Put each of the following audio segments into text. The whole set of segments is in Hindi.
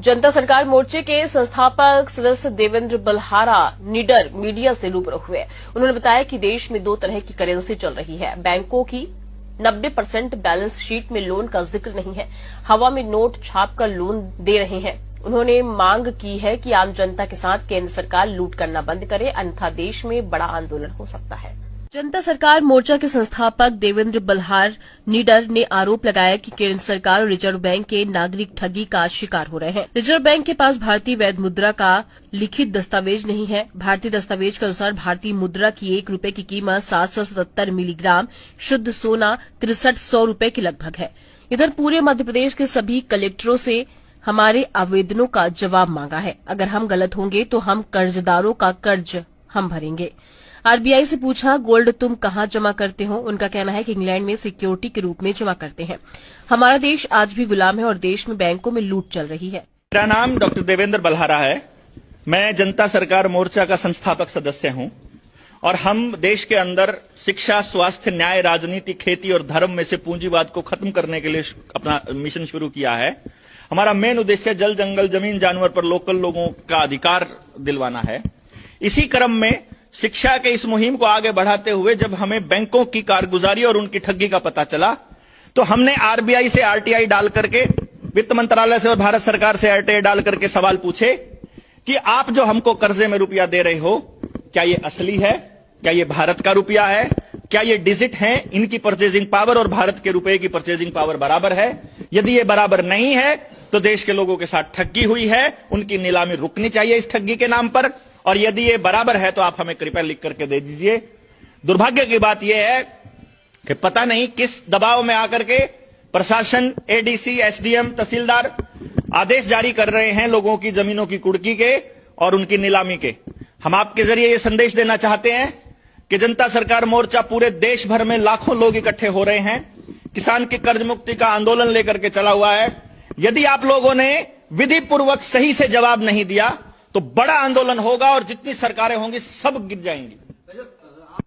जनता सरकार मोर्चे के संस्थापक सदस्य देवेंद्र बल्हारा निडर मीडिया से रूबरू हुए। उन्होंने बताया कि देश में दो तरह की करेंसी चल रही है। बैंकों की 90% बैलेंस शीट में लोन का जिक्र नहीं है, हवा में नोट छाप कर लोन दे रहे हैं। उन्होंने मांग की है कि आम जनता के साथ केंद्र सरकार लूट करना बंद करे, अन्यथा देश में बड़ा आंदोलन हो सकता है। जनता सरकार मोर्चा के संस्थापक देवेंद्र बल्हार निडर ने आरोप लगाया कि केंद्र सरकार और रिजर्व बैंक के नागरिक ठगी का शिकार हो रहे हैं। रिजर्व बैंक के पास भारतीय वैध मुद्रा का लिखित दस्तावेज नहीं है। भारतीय दस्तावेज के अनुसार भारतीय मुद्रा की 1 रुपए की कीमत 777 मिलीग्राम शुद्ध सोना 6300 रुपए के लगभग है। इधर पूरे मध्य प्रदेश के सभी कलेक्टरों से हमारे आवेदनों का जवाब मांगा है। अगर हम गलत होंगे तो हम कर्जदारों का कर्ज हम भरेंगे। आरबीआई से पूछा, गोल्ड तुम कहां जमा करते हो? उनका कहना है कि इंग्लैंड में सिक्योरिटी के रूप में जमा करते हैं। हमारा देश आज भी गुलाम है और देश में बैंकों में लूट चल रही है। मेरा नाम डॉक्टर देवेंद्र बल्हारा है। मैं जनता सरकार मोर्चा का संस्थापक सदस्य हूं और हम देश के अंदर शिक्षा, स्वास्थ्य, न्याय, राजनीति, खेती और धर्म में से पूंजीवाद को खत्म करने के लिए अपना मिशन शुरू किया है। हमारा मेन उद्देश्य जल, जंगल, जमीन, जानवर पर लोकल लोगों का अधिकार दिलवाना है। इसी क्रम में शिक्षा के इस मुहिम को आगे बढ़ाते हुए जब हमें बैंकों की कारगुजारी और उनकी ठगी का पता चला तो हमने आरबीआई से आरटीआई डाल करके, वित्त मंत्रालय से और भारत सरकार से आरटीआई डाल करके सवाल पूछे कि आप जो हमको कर्जे में रुपया दे रहे हो, क्या ये असली है? क्या ये भारत का रुपया है? क्या ये डिजिट है? इनकी परचेजिंग पावर और भारत के रुपए की परचेजिंग पावर बराबर है? यदि ये बराबर नहीं है तो देश के लोगों के साथ ठगी हुई है, उनकी नीलामी रुकनी चाहिए इस ठगी के नाम पर। और यदि ये बराबर है तो आप हमें कृपया लिख करके दे दीजिए। दुर्भाग्य की बात यह है कि पता नहीं किस दबाव में आकर के प्रशासन, एडीसी, एसडीएम, तहसीलदार आदेश जारी कर रहे हैं लोगों की जमीनों की कुर्की के और उनकी नीलामी के। हम आपके जरिए ये संदेश देना चाहते हैं कि जनता सरकार मोर्चा पूरे देश भर में लाखों लोग इकट्ठे हो रहे हैं। किसान की कर्ज मुक्ति का आंदोलन लेकर के चला हुआ है। यदि आप लोगों ने विधि पूर्वक सही से जवाब नहीं दिया तो बड़ा आंदोलन होगा और जितनी सरकारें होंगी सब गिर जाएंगी।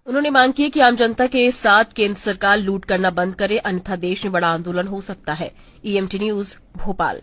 उन्होंने मांग की कि आम जनता के साथ केंद्र सरकार लूट करना बंद करे, अन्यथा देश में बड़ा आंदोलन हो सकता है। EMT news, Bhopal.